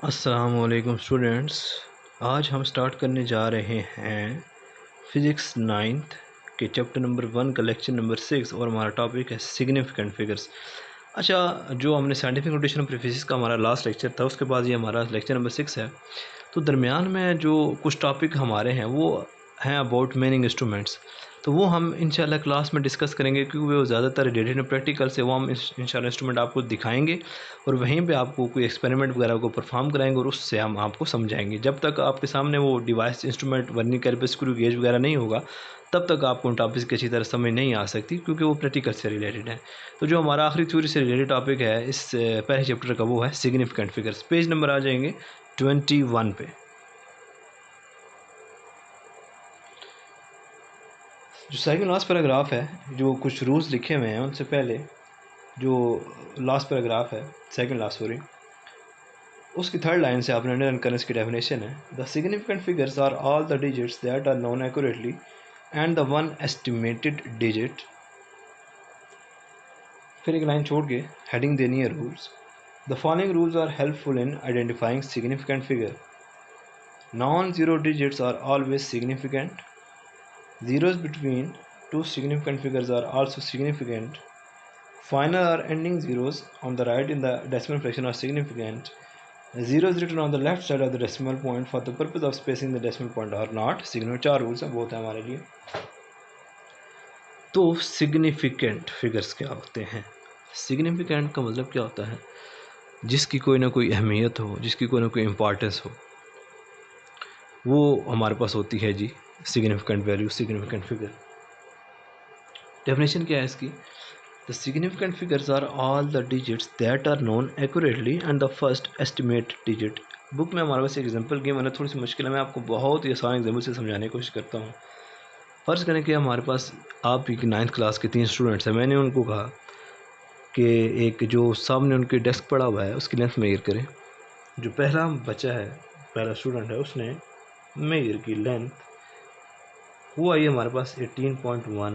अस्सलामुअलैकुम स्टूडेंट्स। आज हम स्टार्ट करने जा रहे हैं फ़िज़िक्स 9th के चैप्टर नंबर 1 का लेक्चर नंबर 6 और हमारा टॉपिक है सिग्निफिकेंट फिगर्स। अच्छा, जो हमने साइंटिफिक नोटेशन ऑफ फिज़िक्स का हमारा लास्ट लेक्चर था, उसके बाद ये हमारा लेक्चर नंबर 6 है। तो दरमियान में जो कुछ टॉपिक हमारे हैं वो हैं अबाउट मीनिंग इंस्ट्रूमेंट्स। तो वो हम इंशाल्लाह क्लास में डिस्कस करेंगे, क्योंकि वो ज़्यादातर रिलेटेड है प्रैक्टिकल से। वो हम इंशाल्लाह इंस्ट्रूमेंट आपको दिखाएंगे और वहीं पे आपको कोई एक्सपेरिमेंट वगैरह को परफॉर्म कराएंगे और उससे हम आपको समझाएंगे। जब तक आपके सामने वो device instrument vernier calliper screw gauge वगैरह नहीं होगा, तब तक आपको उन टॉपिक्स की अच्छी तरह समझ नहीं आ सकती, क्योंकि वो प्रैक्टिकल से रिलेटेड है। तो जो हमारा आखिरी थ्योरी से रिलेटेड टॉपिक है इस पहले चैप्टर का, वो है सिग्निफिकेंट फिगर्स। पेज नंबर आ जाएंगे 21 पे। जो सेकंड लास्ट पैराग्राफ है, जो कुछ रूल्स लिखे हुए हैं उनसे पहले जो लास्ट पैराग्राफ है, सेकंड लास्ट सॉरी, उसकी थर्ड लाइन से आपने अंडरलाइन करने की डेफिनेशन है, the significant figures are all the digits that are known accurately and the one estimated digit. फिर एक लाइन छोड़ के हेडिंग देनी है rules. The following rules are helpful in identifying significant figure. Non zero digits are always significant. Zeros between two significant figures are also significant. Final or ending zeros on the right in the decimal fraction are significant. Zeros written on the left side of the decimal point for the purpose of spacing the decimal point are not significant. चार rules हैं, बहुत है हमारे लिए। तो significant figures क्या होते हैं? सिग्निफिकेंट का मतलब क्या होता है? जिसकी कोई ना कोई अहमियत हो, जिसकी कोई ना कोई इम्पॉर्टेंस हो, वो हमारे पास होती है जी significant value, significant figure. Definition क्या है इसकी? The significant figures are all the digits that are known accurately and the first estimate digit। Book में हमारे पास एग्जांपल की मैंने थोड़ी सी मुश्किल है, मैं आपको बहुत ही आसान एग्जांपल से समझाने की कोशिश करता हूँ। फ़र्ज़ करें कि हमारे पास आप की 9th क्लास के 3 स्टूडेंट्स हैं। मैंने उनको कहा कि एक जो सामने उनके डेस्क पड़ा हुआ है उसकी लेंथ मेजर करें। जो पहला बच्चा है, पहला स्टूडेंट है, उसने मेजर की लेंथ, वो आई हमारे पास 18.1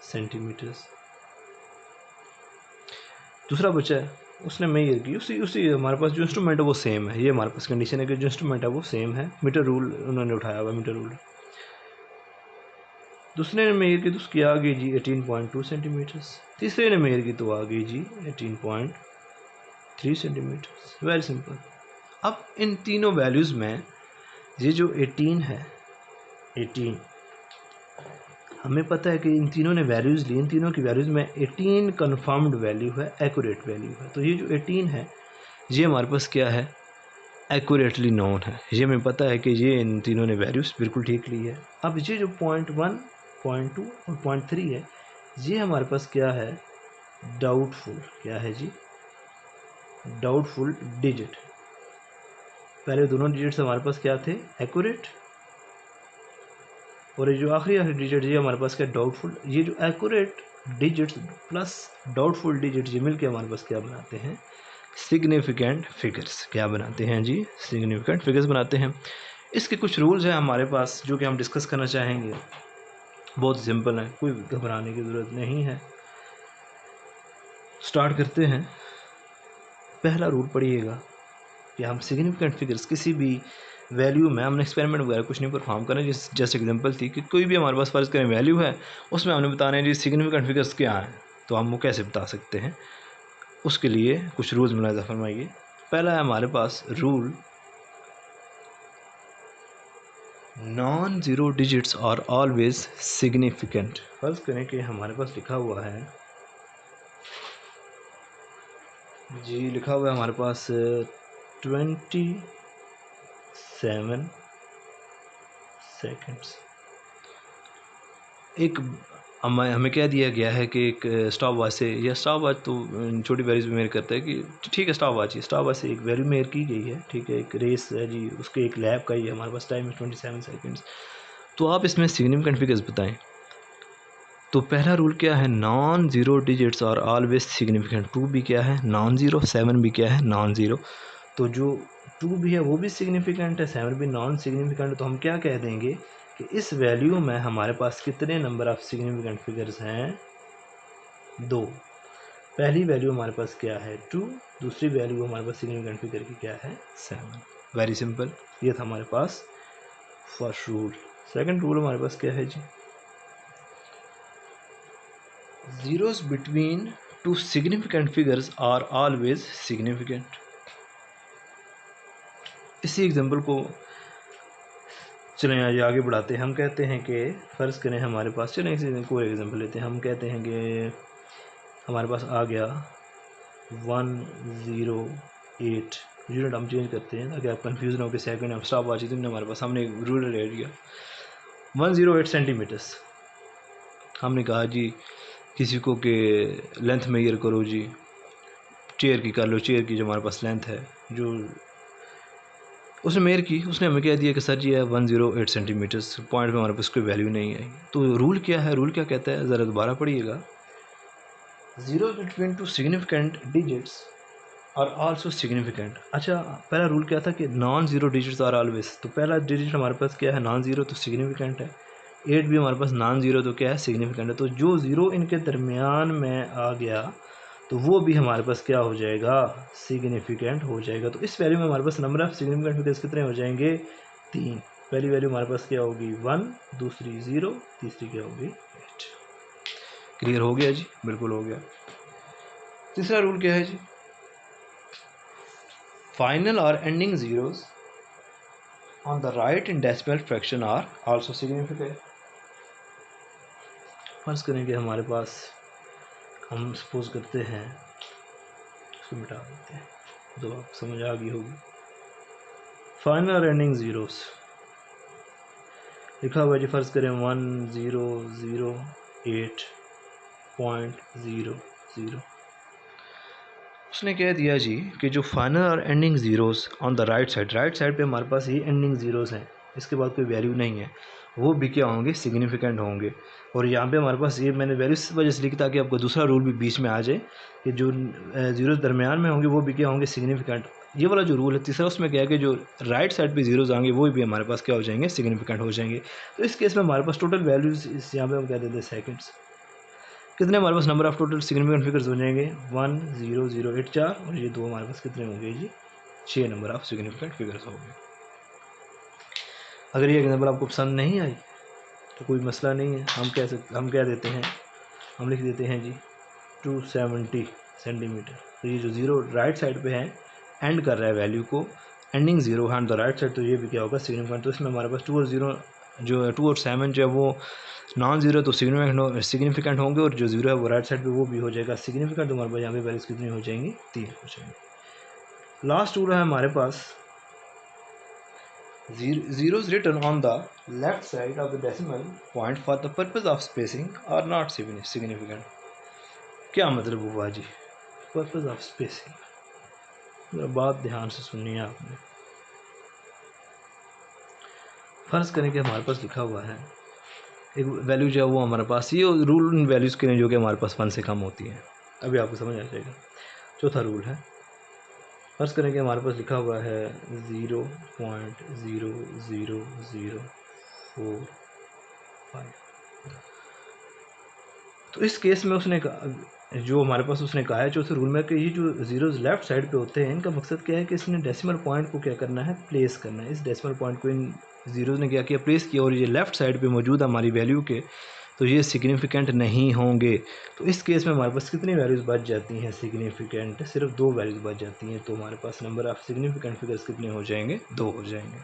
सेंटीमीटर्स। दूसरा बच्चा है, उसने मेजर की, उसी उसी हमारे पास जो इंस्ट्रूमेंट है वो सेम है। ये हमारे पास कंडीशन है कि जो इंस्ट्रूमेंट है वो सेम है, मीटर रूल उन्होंने उठाया हुआ, मीटर रूल। दूसरे ने मेजर की तो उसकी आ गई जी 18.2 सेंटीमीटर्स। तीसरे ने मेजर की तो आ गई जी 18.3 सेंटीमीटर्स। Very simple. अब इन तीनों वैल्यूज़ में ये जो 18 है, 18 हमें पता है कि इन तीनों ने वैल्यूज़ ली, इन तीनों की वैल्यूज़ में 18 कन्फर्म्ड वैल्यू है, एक्यूरेट वैल्यू है। तो ये जो 18 है ये हमारे पास क्या है? एक्यूरेटली नोन है। ये हमें पता है कि ये इन तीनों ने वैल्यूज़ बिल्कुल ठीक ली है। अब ये जो 0.1, 0.2 और 0.3 है, ये हमारे पास क्या है? डाउटफुल। क्या है जी? Doubtful digit. पहले दोनों डिजिट्स हमारे पास क्या थे? एक्यूरेट। और ये जो आखिरी डिजिट ये हमारे पास क्या? डाउटफुल। ये जो accurate digits plus doubtful digit ये मिलके हमारे पास क्या बनाते हैं? Significant figures. क्या बनाते हैं जी? सिग्निफिकेंट फिगर्स बनाते हैं। इसके कुछ रूल्स हैं हमारे पास जो कि हम डिस्कस करना चाहेंगे। बहुत सिंपल है, कोई घबराने की ज़रूरत नहीं है। स्टार्ट करते हैं। पहला रूल पढ़िएगा कि हम सिग्निफिकेंट फिगर्स किसी भी वैल्यू में हमने एक्सपेरिमेंट वगैरह कुछ नहीं परफॉर्म करना। जैसे एग्जांपल थी कि कोई भी हमारे पास फ़र्ज़ करें वैल्यू है, उसमें हमने बताना है जी सिग्निफिकेंट फिगर्स क्या हैं, तो हम वो कैसे बता सकते हैं? उसके लिए कुछ रूल्स मुलाज़ा फरमाइए। पहला है हमारे पास rule, non zero digits are always significant. फ़र्ज़ करें कि हमारे पास लिखा हुआ है जी, लिखा हुआ है हमारे पास 27 सेकंड्स। एक हमें क्या दिया गया है कि एक स्टॉप वॉच से, या स्टॉप वॉच तो छोटी वैल्यूज़ में मेयर करता है कि ठीक है स्टॉप वॉच ही, स्टॉप वॉच से एक वैल्यू मेयर की गई है, ठीक है, एक रेस है जी, उसके एक लैब का ही है, हमारे पास टाइम है 27 सेकंड्स। तो आप इसमें सिग्निफिकेंट फिगर्स बताएं। तो पहला रूल क्या है? Non zero digits are always significant. 2 भी क्या है? Non zero. 7 भी क्या है? Non zero. तो जो 2 भी है वो भी सिग्निफिकेंट है, 7 भी नॉन सिग्निफिकेंट है। तो हम क्या कह देंगे कि इस वैल्यू में हमारे पास कितने नंबर ऑफ सिग्निफिकेंट फिगर्स हैं? 2। पहली वैल्यू हमारे पास क्या है? 2, दूसरी वैल्यू हमारे पास सिग्निफिकेंट फिगर की क्या है 7। वेरी सिंपल, ये था हमारे पास फर्स्ट रूल। सेकंड रूल हमारे पास क्या है जी, zeros between two significant figures are always significant। इसी एग्जांपल को चलें आज आगे बढ़ाते हैं। हम कहते हैं कि फ़र्ज़ करें हमारे पास, चलें इसी को एग्जांपल लेते हैं। हम कहते हैं कि हमारे पास आ गया 108, यूनिट हम चेंज करते हैं ताकि आप कंफ्यूज ना हो कि सेकंड हम स्टॉप वॉच तुमने हमारे पास सामने एक रूरल एरिया 108 सेंटीमीटर्स। हमने कहा जी किसी को कि लेंथ मेजर करो जी, चेयर की कर लो, चेयर की जो हमारे पास लेंथ है जो उसने मेयर की, उसने हमें कह दिया कि सर जी है 108 सेंटीमीटर्स, पॉइंट में हमारे पास कोई वैल्यू नहीं आई। तो रूल क्या है, रूल क्या कहता है, ज़रा दोबारा पढ़िएगा। Zero between two significant digits are also significant. अच्छा, पहला रूल क्या था कि non zero digits are always, तो पहला डिजिट हमारे पास क्या है नॉन ज़ीरो, तो सिग्निफिकेंट है। 8 भी हमारे पास नॉन ज़ीरो, तो क्या है सिग्निफिकेंट है। तो जो ज़ीरो इनके दरमियान में आ गया तो वो भी हमारे पास क्या हो जाएगा सिग्निफिकेंट हो जाएगा। तो इस वैल्यू में हमारे पास नंबर ऑफ सिग्निफिकेंट फिगर्स कितने हो जाएंगे 3। पहली वैल्यू हमारे पास क्या होगी 1, दूसरी 0, तीसरी क्या होगी 8। क्लियर हो गया जी, बिल्कुल हो गया। तीसरा रूल क्या है जी, फाइनल और ending zeros on the right in decimal fraction are also significant. फर्ज करेंगे हमारे पास, हम सपोज करते हैं, इसको मिटा देते हैं तो आप समझ आ गई होगी। फाइनल और एंडिंग जीरोस लिखा हुआ जी, फर्ज करें 1008.00। उसने कह दिया जी कि जो फाइनल और ending zeros on the right side पे हमारे पास ये एंडिंग ज़ीरोस हैं, इसके बाद कोई वैल्यू नहीं है, वो भी क्या होंगे सिग्निफिकेंट होंगे। और यहाँ पे हमारे पास ये मैंने वैल्यू इस वजह से लिखी ताकि आपको दूसरा रूल भी बीच में आ जाए कि जो ज़ीरोस दरमियान में होंगे वो भी क्या होंगे सिग्निफिकेंट। ये वाला जो रूल है तीसरा, उसमें क्या है कि जो राइट साइड पे जीरोस आएंगे वो भी हमारे पास क्या हो जाएंगे सिग्निफिकेंट हो जाएंगे। तो इस केस में हमारे पास टोटल वैल्यूज़ इस यहाँ पे हम कह देते हैं सेकेंड्स, कितने हमारे पास number of total significant figures हो जाएंगे 10008 4, और ये दो हमारे पास कितने होंगे जी 6 नंबर ऑफ सिग्निफिकेंट फिगर्स हो गए। अगर ये एग्जांपल आपको पसंद नहीं आई तो कोई मसला नहीं है, हम क्या देते हैं, हम लिख देते हैं जी 270 सेंटीमीटर। तो ये जो ज़ीरो राइट साइड पे है एंड कर रहा है वैल्यू को, एंडिंग ज़ीरो है ऑन द राइट साइड, तो ये भी क्या होगा सिग्निफिकेंट। तो इसमें हमारे पास 2 और 0 जो है 2 और 7 जो है वो नॉन ज़ीरो तो सिग्निफिकेंट होंगे, और जो ज़ीरो है वो राइट साइड पे वो भी हो जाएगा सिग्निफिकेंट। तो हमारे पास यहाँ पे वैल्यूज़ कितनी हो जाएंगी 3 हो जाएंगी। लास्ट रूल है हमारे पास, zeros written on the left side of the decimal point for the purpose of spacing are not significant। क्या मतलब हुआ जी पर्पज ऑफ स्पेसिंग, बात ध्यान से सुननी है आपने। फर्ज करें कि हमारे पास लिखा हुआ है एक वैल्यू जो है वो हमारे पास, ये रूल उन वैल्यूज़ के लिए जो कि हमारे पास 1 से कम होती है, अभी आपको समझ आ जाएगा। चौथा रूल है, फर्ज करें कि हमारे पास लिखा हुआ है 0.00045। तो इस केस में उसने जो हमारे पास उसने कहा है चौथे रूल में कि ये जो जीरोज लेफ्ट साइड पे होते हैं इनका मकसद क्या है कि इसने डेसिमल पॉइंट को क्या करना है प्लेस करना है। इस डेसिमल पॉइंट को इन जीरोज ने क्या किया प्लेस किया, और ये लेफ्ट साइड पे मौजूद हमारी वैल्यू के, तो ये सिग्निफिकेंट नहीं होंगे। तो इस केस में हमारे पास कितनी वैल्यूज़ बच जाती हैं सिग्निफिकेंट, सिर्फ 2 वैल्यूज़ बच जाती हैं। तो हमारे पास नंबर ऑफ सिग्निफिकेंट फिगर्स कितने हो जाएंगे 2 हो जाएंगे।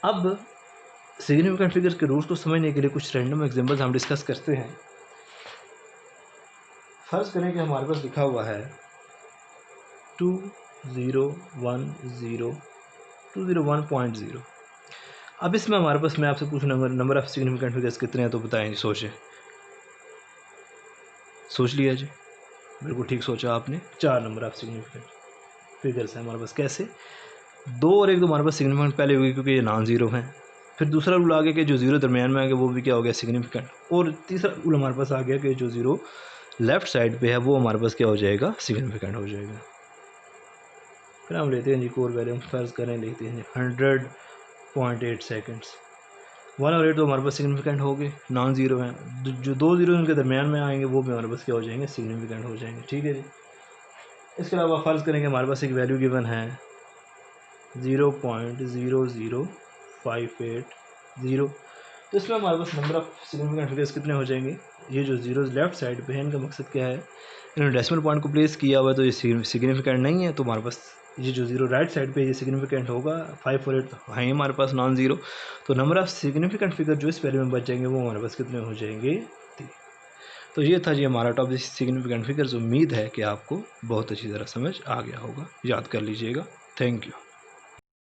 अब सिग्निफिकेंट फिगर्स के रूल्स को समझने के लिए कुछ रैंडम एग्जांपल्स हम डिस्कस करते हैं। फर्ज करें कि हमारे पास लिखा हुआ है 2010 अब इसमें हमारे पास मैं आपसे पूछूँ नंबर ऑफ सिग्निफिकेंट फिगर्स कितने हैं, तो बताएं सोचें। सोच लिया जी, बिल्कुल ठीक सोचा आपने। 4 नंबर ऑफ सिग्निफिकेंट फिगर्स हैं हमारे पास। कैसे 2 और 1 तो हमारे पास सिग्निफिकेंट पहले होगी क्योंकि ये नॉन ज़ीरो हैं। फिर दूसरा रूल आ गया कि जो ज़ीरो दरमियान में आ गया वो भी क्या हो गया सिग्निफिकेंट। और तीसरा रूल हमारे पास आ गया कि जो ज़ीरो लेफ़्ट साइड पे है वो हमारे पास क्या हो जाएगा सिग्निफिकेंट हो जाएगा। फिर हम लेते हैं जी कोर वैल्यू, हम फर्ज करें लेते हैं 100.8 सेकेंड्स। 1 और 8 तो हमारे पास सिग्निफिकेंट हो गए, नॉन ज़ीरो हैं। जो 2 ज़ीरो उनके दरमियान में आएंगे वो भी हमारे पास क्या हो जाएंगे सिग्निफिकेंट हो जाएंगे। ठीक है जी। इसके अलावा फ़र्ज़ करेंगे हमारे पास एक वैल्यू गिवन है 0.00580, तो इसमें हमारे पास नंबर ऑफ सिग्निफिकेंट फिगर्स कितने हो जाएंगे। ये जो जीरोज़ लेफ्ट साइड पे है इनका मकसद क्या है, इन्होंने डेसिमल पॉइंट को प्लेस किया हुआ है तो ये सिग्निफिकेंट नहीं है, तो हमारे पास ये जो जीरो राइट साइड पे ये सिग्निफिकेंट होगा। 548 है हमारे पास नॉन ज़ीरो, तो नंबर ऑफ सिग्निफिकेंट फिगर जो इस वैल्यू में बच जाएंगे वो हमारे पास कितने हो जाएंगे 3। तो ये था जी हमारा टॉपिक सिग्निफिकेंट फिगर्स। उम्मीद है कि आपको बहुत अच्छी तरह समझ आ गया होगा, याद कर लीजिएगा। Thank you.